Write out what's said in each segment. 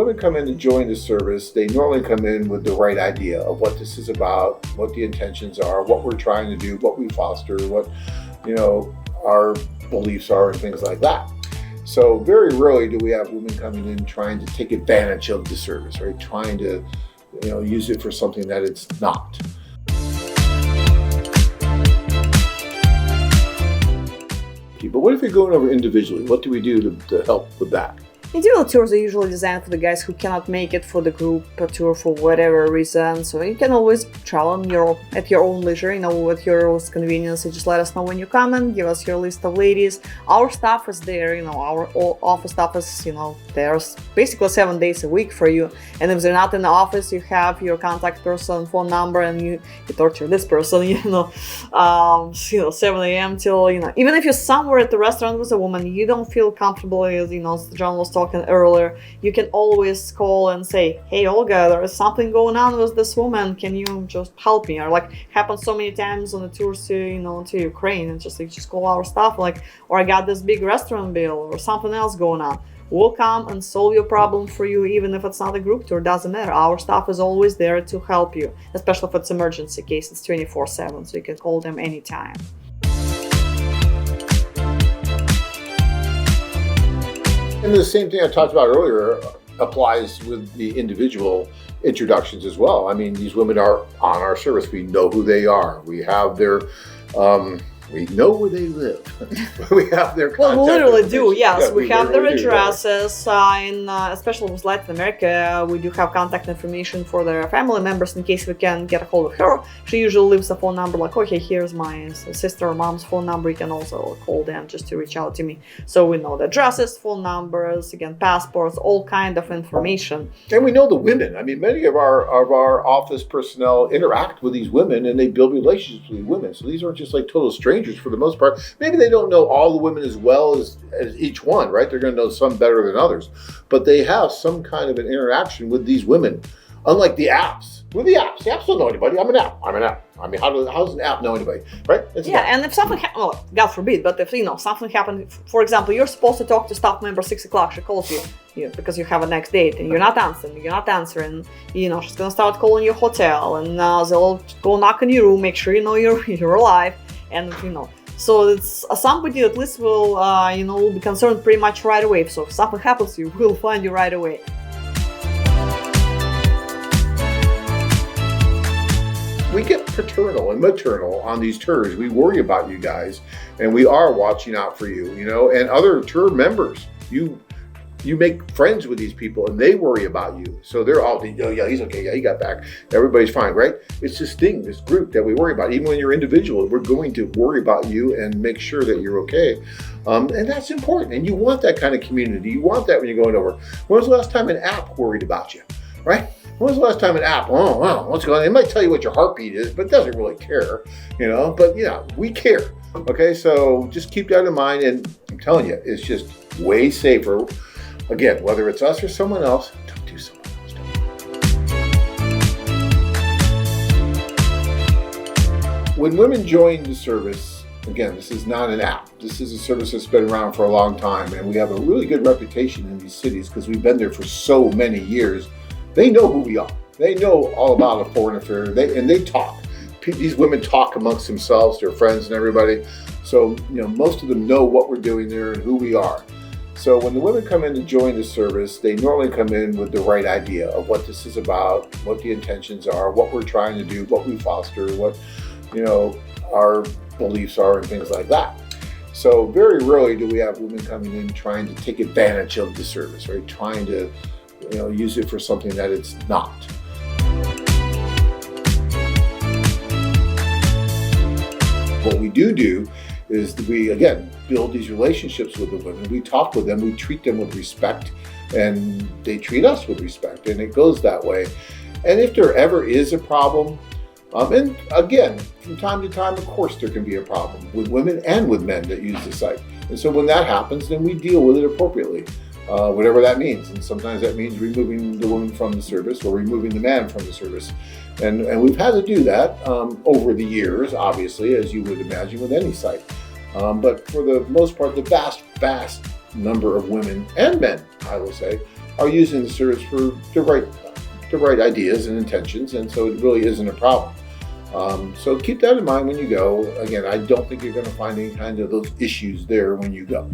women come in to join the service, they normally come in with the right idea of what this is about, what the intentions are, what we're trying to do, what we foster, what, our beliefs are and things like that. So very rarely do we have women coming in trying to take advantage of the service, right? Trying to, use it for something that it's not. But what if you're going over individually? What do we do to help with that? Individual tours are usually designed for the guys who cannot make it for the group tour for whatever reason. So you can always travel at your own leisure, at your own convenience. You just let us know when you come and give us your list of ladies. Our staff is there, our office staff is, there's basically 7 days a week for you. And if they're not in the office, you have your contact person, phone number, and you torture this person, 7 a.m. till, even if you're somewhere at the restaurant with a woman, you don't feel comfortable, as John was talking earlier, you can always call and say, hey Olga, there is something going on with this woman, can you just help me? Or happens so many times on the tours to Ukraine, and just call our staff, or I got this big restaurant bill or something else going on. We'll come and solve your problem for you, even if it's not a group tour, doesn't matter. Our staff is always there to help you, especially if it's emergency case. It's 24/7, so you can call them anytime. And the same thing I talked about earlier applies with the individual introductions as well. I mean, these women are on our service. We know who they are. We have their, we know where they live. We have their contact. Well, we literally do, yes. Yeah, we have their addresses, especially with Latin America, we do have contact information for their family members in case we can get a hold of her. She usually leaves a phone number okay, here's my sister or mom's phone number. You can also call them just to reach out to me. So we know the addresses, phone numbers, again, passports, all kind of information. And we know the women. I mean, many of our office personnel interact with these women and they build relationships with women. So these aren't just total strangers for the most part. Maybe they don't know all the women as well as each one, right? They're going to know some better than others, but they have some kind of an interaction with these women. Unlike the apps. With the apps don't know anybody. I'm an app. I mean, how does an app know anybody, right? And if something happens, God forbid, but if something happened, for example, you're supposed to talk to staff member 6 o'clock, she calls you because you have a next date and you're not answering, she's gonna start calling your hotel and they'll go knock on your room, make sure you're alive, and so it's somebody at least will will be concerned pretty much right away. So if something happens to you, we'll find you right away. We get paternal and maternal on these tours. We worry about you guys, and we are watching out for you, and other tour members. You make friends with these people, and they worry about you. So they're all, yeah, he's okay, yeah, he got back. Everybody's fine, right? It's this group that we worry about. Even when you're individual, we're going to worry about you and make sure that you're okay. And that's important, and you want that kind of community. You want that when you're going over. When was the last time an app worried about you, right? When was the last time an app, oh, wow, what's going on? It might tell you what your heartbeat is, but it doesn't really care, but we care, okay? So just keep that in mind, and I'm telling you, it's just way safer. Again, whether it's us or someone else, don't do someone else. When women join the service, again, this is not an app. This is a service that's been around for a long time, and we have a really good reputation in these cities because we've been there for so many years. They know who we are. They know all about a foreign affair, and they talk. These women talk amongst themselves, their friends and everybody. So, most of them know what we're doing there and who we are. So when the women come in to join the service, they normally come in with the right idea of what this is about, what the intentions are, what we're trying to do, what we foster, what, our beliefs are and things like that. So very rarely do we have women coming in trying to take advantage of the service, right? Trying to, use it for something that it's not. What we do is we, again, build these relationships with the women. We talk with them, we treat them with respect, and they treat us with respect, and it goes that way. And if there ever is a problem, and again, from time to time, of course, there can be a problem with women and with men that use the site. And so when that happens, then we deal with it appropriately, whatever that means. And sometimes that means removing the woman from the service or removing the man from the service. And we've had to do that over the years, obviously, as you would imagine with any site. But for the most part, the vast number of women and men, I will say, are using the service for the right ideas and intentions, and so it really isn't a problem. So keep that in mind when you go. Again, I don't think you're going to find any kind of those issues there when you go.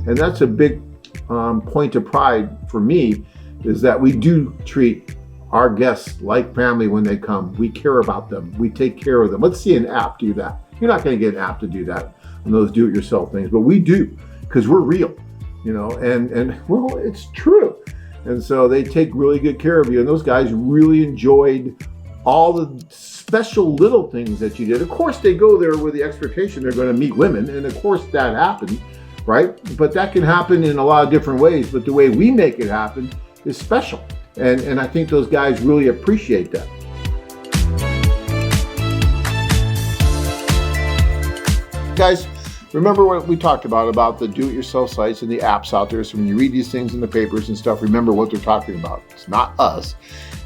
And that's a big point of pride for me, is that we do treat our guests like family when they come. We care about them. We take care of them. Let's see an app do that. You're not going to get an app to do that on those do-it-yourself things, but we do, because we're real, and well, it's true. And so they take really good care of you. And those guys really enjoyed all the special little things that you did. Of course, they go there with the expectation they're going to meet women. And of course that happened, right? But that can happen in a lot of different ways. But the way we make it happen is special. And I think those guys really appreciate that. Guys, remember what we talked about the do-it-yourself sites and the apps out there. So when you read these things in the papers and stuff, remember what they're talking about. It's not us.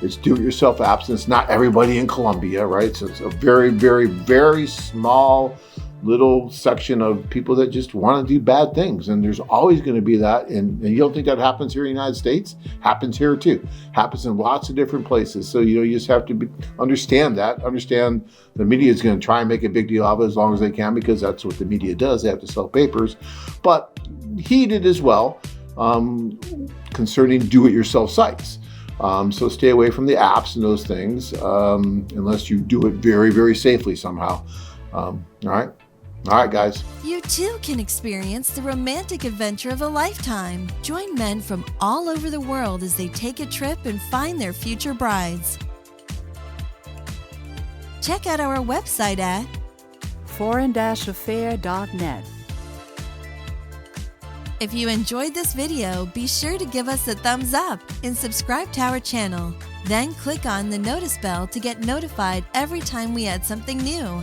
It's do-it-yourself apps, and it's not everybody in Colombia, right? So it's a very, very, very small little section of people that just want to do bad things. And there's always going to be that. And you don't think that happens here in the United States? Happens here too. Happens in lots of different places. So, you just have to understand that. Understand the media is going to try and make a big deal of it as long as they can, because that's what the media does. They have to sell papers. But heed it as well concerning do-it-yourself sites. So stay away from the apps and those things unless you do it very, very safely somehow. All right. All right, guys. You too can experience the romantic adventure of a lifetime. Join men from all over the world as they take a trip and find their future brides. Check out our website at foreign-affair.net. If you enjoyed this video, be sure to give us a thumbs up and subscribe to our channel. Then click on the notice bell to get notified every time we add something new.